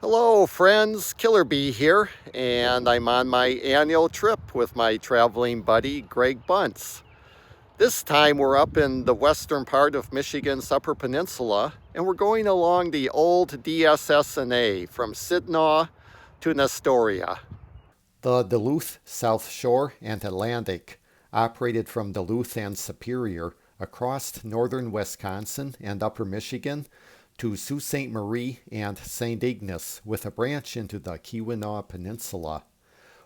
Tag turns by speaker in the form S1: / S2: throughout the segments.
S1: Hello friends, KillerBee here, and I'm on my annual trip with my traveling buddy Greg Bunce. This time we're up in the western part of Michigan's Upper Peninsula, and we're going along the old DSS&A from Sidnaw to Nestoria. The Duluth South Shore and Atlantic operated from Duluth and Superior across northern Wisconsin and upper Michigan to Sault Ste. Marie and St. Ignace with a branch into the Keweenaw Peninsula.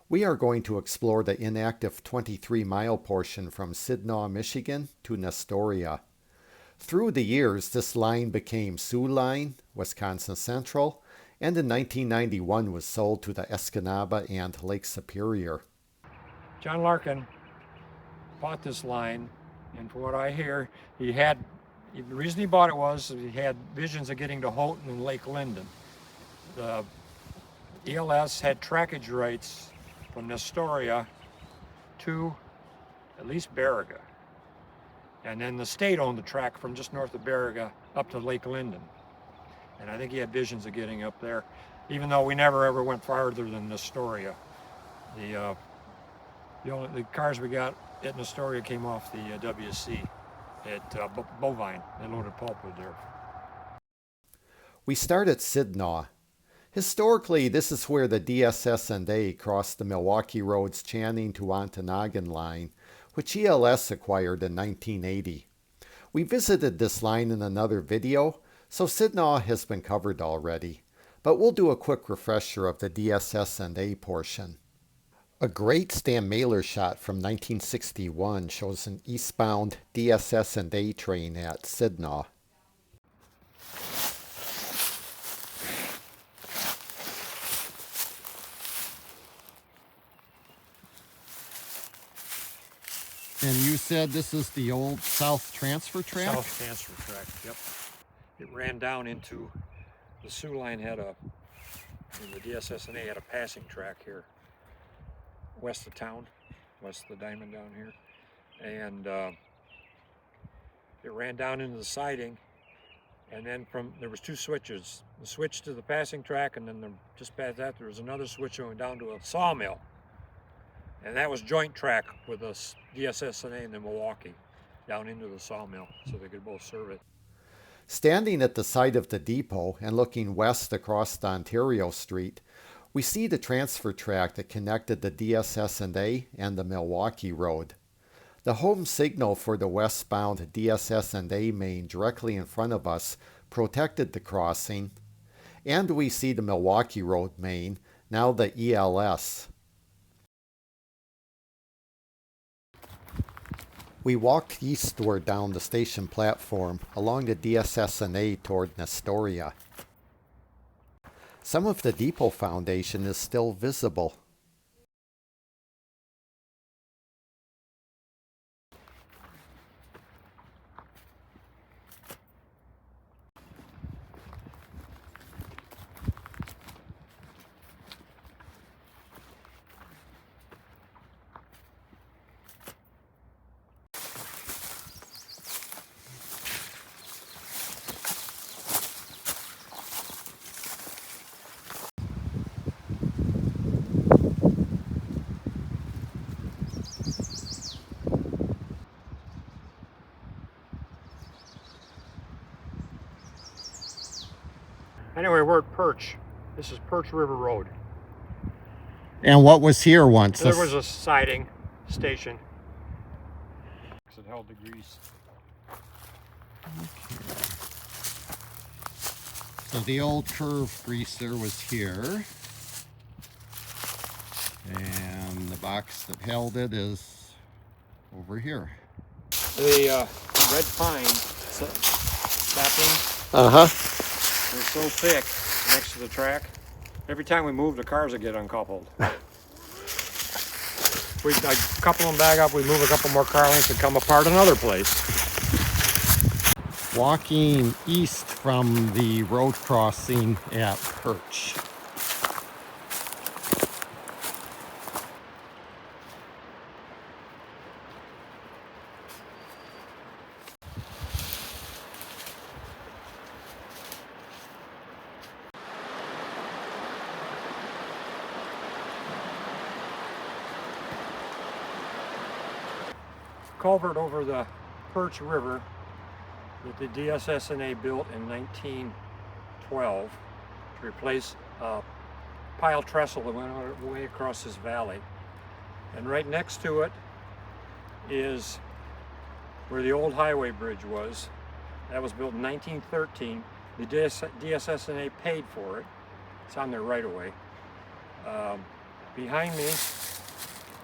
S1: We are going to explore the inactive 23-mile portion from Sidnaw, Michigan to Nestoria. Through the years, this line became Sioux Line, Wisconsin Central, and in 1991 was sold to the Escanaba and Lake Superior.
S2: John Larkin bought this line, and from what I hear, the reason he bought it was he had visions of getting to Houghton and Lake Linden. The E&LS had trackage rights from Nestoria to at least Baraga. And then the state owned the track from just north of Baraga up to Lake Linden. And I think he had visions of getting up there, even though we never ever went farther than Nestoria. The cars we got at Nestoria came off the WC at Bovine. They loaded pulpwood there.
S1: We start at Sidnaw. Historically, this is where the DSS&A crossed the Milwaukee Road's Channing to Ontonagon line, which E&LS acquired in 1980. We visited this line in another video, so Sidnaw has been covered already, but we'll do a quick refresher of the DSS&A portion. A great Stan Mailer shot from 1961 shows an eastbound DSS&A train at Sidnaw. And you said this is the old South Transfer Track?
S2: South Transfer Track, yep. It ran down into, the Sioux Line and the DSS&A had a passing track here, west of town, west of the Diamond down here. And it ran down into the siding, and then there was two switches. The switch to the passing track, and then just past that there was another switch going down to a sawmill. And that was joint track with the DSS&A and the Milwaukee down into the sawmill, so they could both serve it.
S1: Standing at the site of the depot and looking west across Ontario Street, we see the transfer track that connected the DSS&A and the Milwaukee Road. The home signal for the westbound DSS&A main directly in front of us protected the crossing, and we see the Milwaukee Road main, now the E&LS. We walked eastward down the station platform along the DSS&A toward Nestoria. Some of the depot foundation is still visible.
S2: Anyway, we're at Perch. This is Perch River Road.
S1: And what was here once?
S2: There was a siding station. It held the grease.
S1: Okay. So the old curve greaser was here. And the box that held it is over here.
S2: The red pine saplings. They're so thick next to the track. Every time we move, the cars will get uncoupled. I couple them back up, we move a couple more car lengths and come apart another place.
S1: Walking east from the road crossing at Perch.
S2: culvert over the Perch River that the DSSNA built in 1912 to replace a pile trestle that went all the way across this valley. And right next to it is where the old highway bridge was. That was built in 1913. The DSSNA paid for it. It's on their right-of-way. Behind me,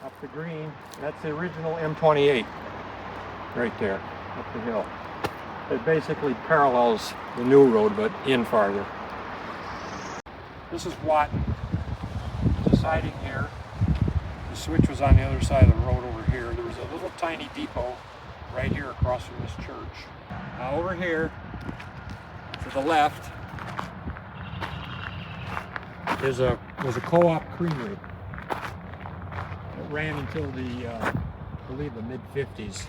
S2: up the green, that's the original M28, right there, up the hill. It basically parallels the new road, but in farther. This is Watton. There's a siding here. The switch was on the other side of the road over here. There was a little tiny depot right here across from this church. Now over here, to the left, was a co-op creamery. It ran until the, I believe, the mid-50s.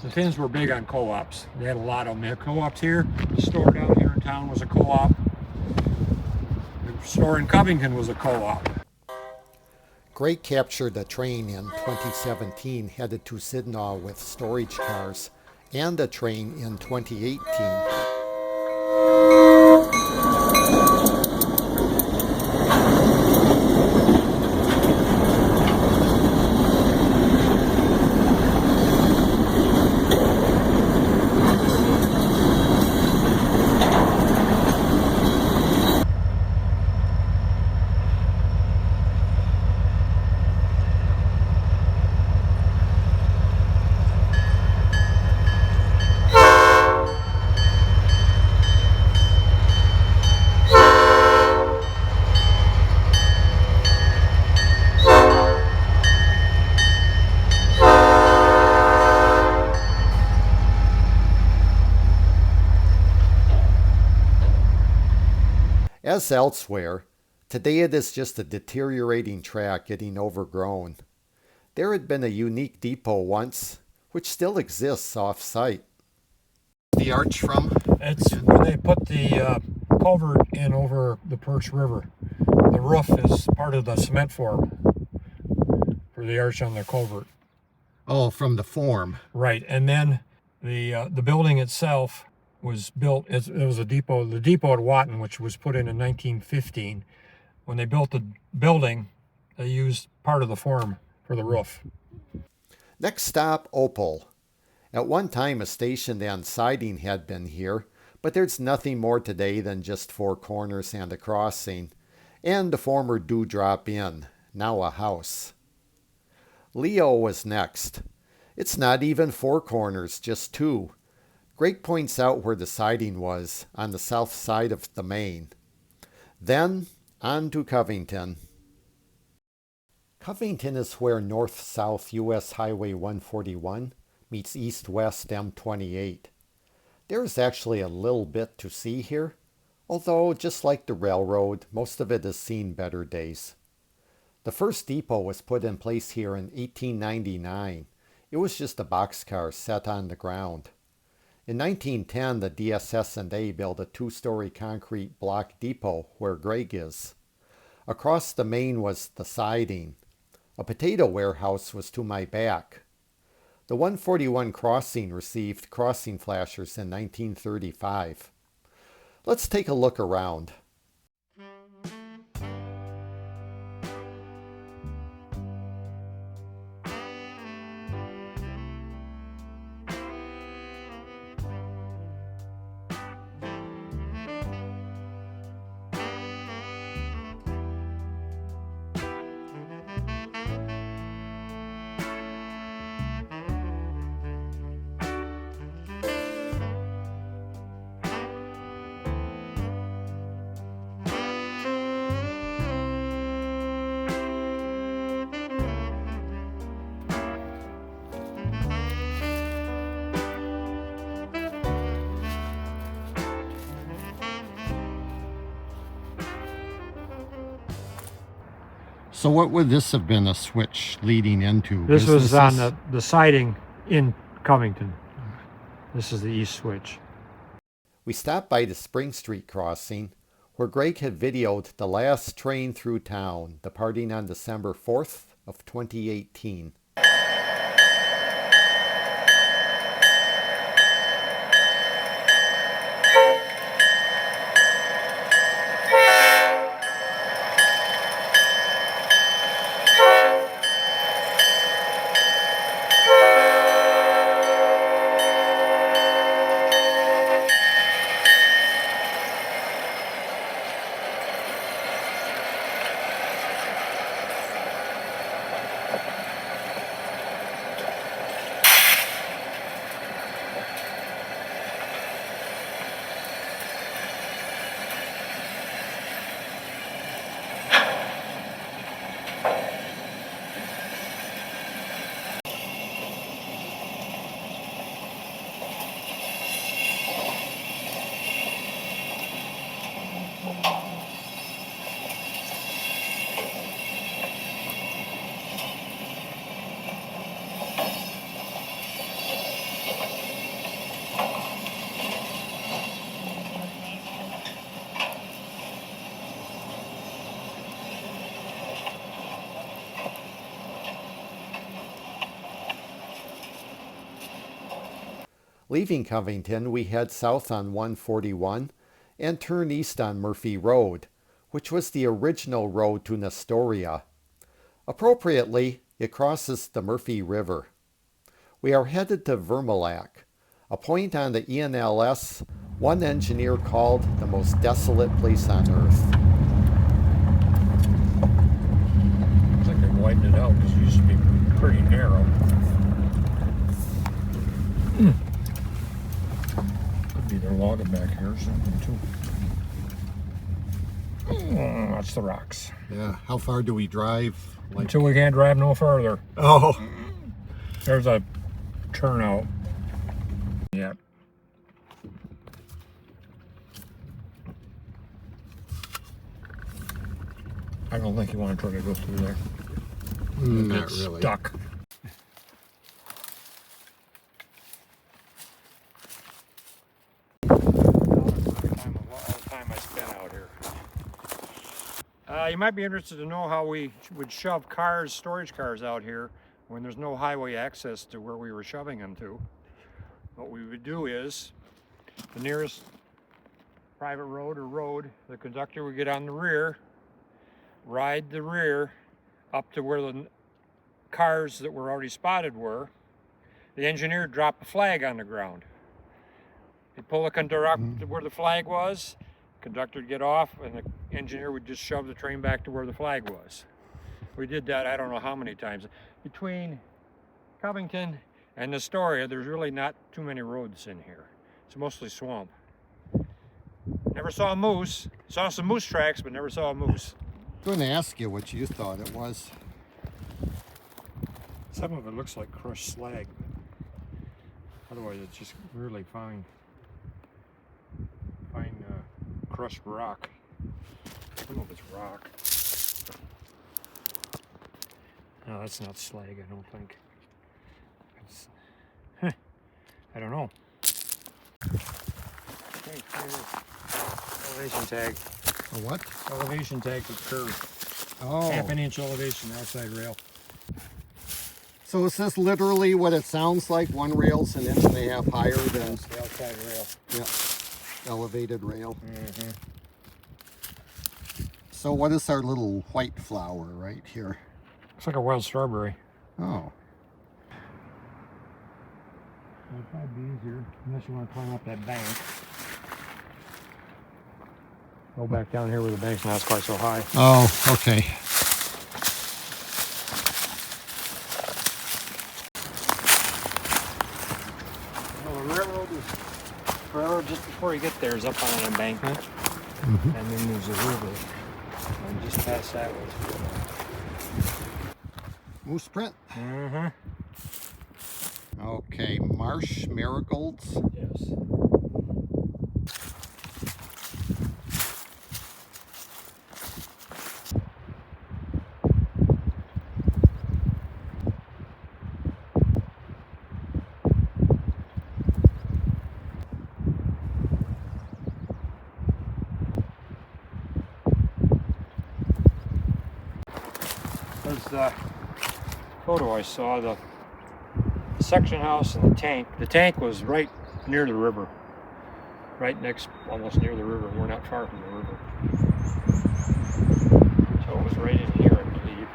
S2: The Finns were big on co-ops. They had a lot of them. They had co-ops here. The store down here in town was a co-op. The store in Covington was a co-op.
S1: Greg captured a train in 2017 headed to Sidnaw with storage cars, and a train in 2018. As elsewhere, today it is just a deteriorating track getting overgrown. There had been a unique depot once, which still exists off-site. The arch from?
S2: It's where they put the culvert in over the Perch River. The roof is part of the cement form for the arch on the culvert.
S1: Oh, from the form.
S2: Right, and then the building itself was built. It was the depot at Watton, which was put in 1915. When they built the building, they used part of the form for the roof.
S1: Next stop, Opal. At one time, a station and siding had been here, but there's nothing more today than just four corners and a crossing, and the former Dewdrop Inn, now a house. Leo was next. It's not even four corners, just two. Greg points out where the siding was, on the south side of the main. Then, on to Covington. Covington is where north-south US Highway 141 meets east-west M28. There is actually a little bit to see here, although just like the railroad, most of it has seen better days. The first depot was put in place here in 1899. It was just a boxcar set on the ground. In 1910, the DSS&A built a two-story concrete block depot where Greg is. Across the main was the siding. A potato warehouse was to my back. The 141 crossing received crossing flashers in 1935. Let's take a look around. So what would this have been a switch leading into?
S2: This was on the siding in Covington. This is the east switch.
S1: We stopped by the Spring Street crossing, where Greg had videoed the last train through town, departing on December 4th of 2018. Leaving Covington, we head south on 141 and turn east on Murphy Road, which was the original road to Nestoria. Appropriately, it crosses the Murphy River. We are headed to Vermilac, a point on the E&LS one engineer called the most desolate place on Earth.
S2: Looks like they widened it out because it used to be pretty narrow. Could be their logger back here or something too. That's the rocks.
S1: Yeah, how far do we drive?
S2: Until we can't drive no further.
S1: Oh.
S2: There's a turnout. Yeah. I don't think you want to try to go through there.
S1: Not
S2: It's
S1: really.
S2: stuck. All the time I spent out here. You might be interested to know how we would shove cars, storage cars out here when there's no highway access to where we were shoving them to. What we would do is, the nearest private road or road, the conductor would get on the rear, ride the rear up to where the cars that were already spotted were. The engineer would drop a flag on the ground. He'd pull the conductor up to where the flag was, conductor would get off, and the engineer would just shove the train back to where the flag was. We did that I don't know how many times. Between Covington and Nestoria, there's really not too many roads in here. It's mostly swamp. Never saw a moose. Saw some moose tracks, but never saw a moose.
S1: I'm going to ask you what you thought it was.
S2: Some of it looks like crushed slag, but otherwise it's just really fine crushed rock. Some of it's rock. No, that's not slag, I don't think. It's, I don't know. Okay, elevation tag.
S1: A what?
S2: Elevation tag for curve.
S1: Oh.
S2: Half an inch elevation outside rail.
S1: So is this literally what it sounds like? One rail's an inch and a half higher than
S2: That's the outside rail.
S1: elevated rail.
S2: Mm-hmm.
S1: So what is our little white flower right here?
S2: Looks like a wild strawberry.
S1: Oh.
S2: It'd probably be easier, unless you want to climb up that bank. Go back down here where the bank's not quite so high.
S1: Oh, okay.
S2: Well, the railroad just before you get there is up on an embankment, and then there's a river, and just past that was.
S1: Moose print.
S2: Mm-hmm.
S1: Okay, marsh marigolds.
S2: Yes. There's the photo I saw, the section house and the tank. The tank was right near the river, right next, almost near the river. We're not far from the river. So it was right in here, I believe.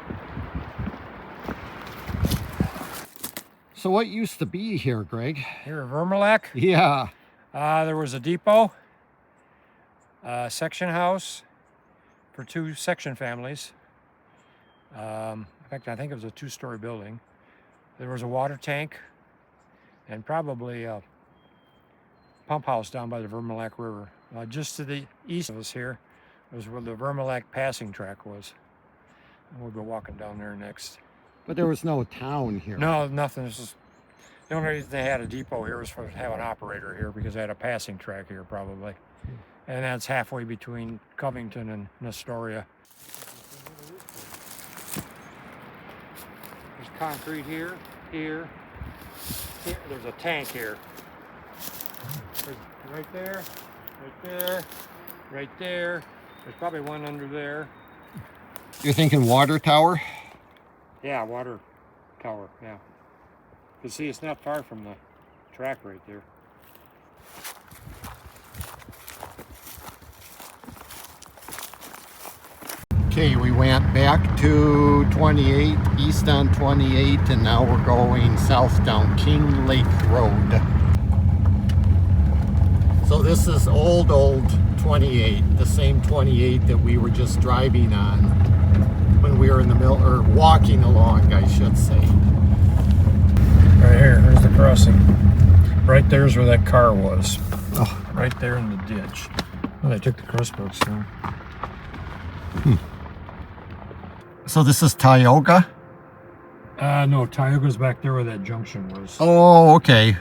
S1: So what used to be here, Greg?
S2: Here at Vermilac,
S1: Yeah.
S2: there was a depot, section house for 2 section families. In fact, I think it was a 2-story building. There was a water tank and probably a pump house down by the Vermilac River. Just to the east of us here was where the Vermilac passing track was. And we'll go walking down there next.
S1: But there was no town here.
S2: No, nothing. This is, the only reason they had a depot here was for to have an operator here because they had a passing track here probably. And that's halfway between Covington and Nestoria. There's concrete here, here. There's a tank here. There's right there, right there, right there. There's probably one under there.
S1: You're thinking water tower?
S2: Yeah, water tower, yeah. You see, it's not far from the track right there.
S1: Okay, we went back to 28, east on 28, and now we're going south down King Lake Road. So this is old 28, the same 28 that we were just driving on when we were in the middle, or walking along, I should say.
S2: Right here, here's the crossing. Right there's where that car was.
S1: Oh.
S2: Right there in the ditch. Well, they took the crossbows down.
S1: So this is Tioga?
S2: No, Tioga's back there where that junction was.
S1: Oh, okay.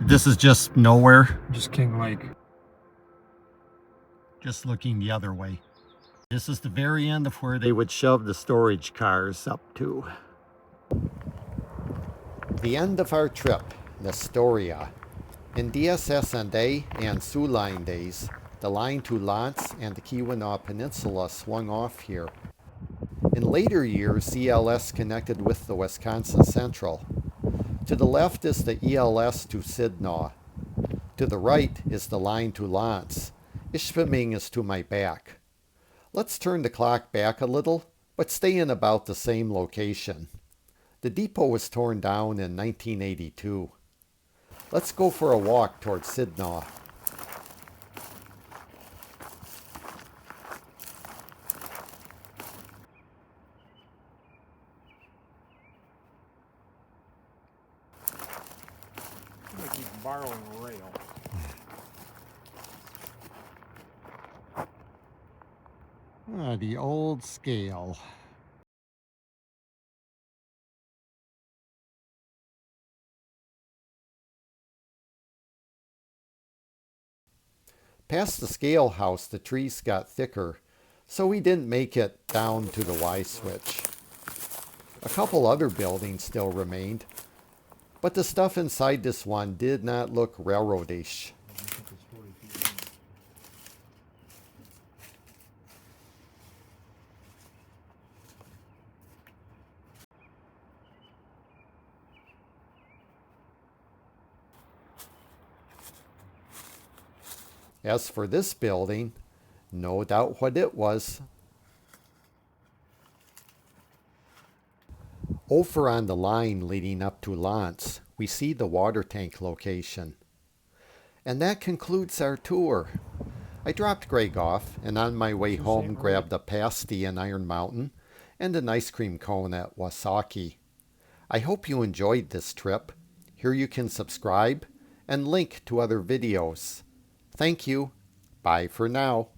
S1: This is just nowhere?
S2: Just King Lake.
S1: Just looking the other way. This is the very end of where they would shove the storage cars up to. The end of our trip, Nestoria. In DSS and A and Soo Line days, the line to Lance and the Keweenaw Peninsula swung off here. In later years, E&LS connected with the Wisconsin Central. To the left is the E&LS to Sidnaw. To the right is the line to Lance. Ishpeming is to my back. Let's turn the clock back a little, but stay in about the same location. The depot was torn down in 1982. Let's go for a walk towards Sidnaw.
S2: I keep borrowing a rail.
S1: The old scale. Past the scale house, the trees got thicker, so we didn't make it down to the Y-switch. A couple other buildings still remained, but the stuff inside this one did not look railroadish. As for this building, no doubt what it was. Over on the line leading up to Lance, we see the water tank location. And that concludes our tour. I dropped Greg off, and on my way home grabbed a pasty in Iron Mountain and an ice cream cone at Wasaki. I hope you enjoyed this trip. Here you can subscribe and link to other videos. Thank you. Bye for now.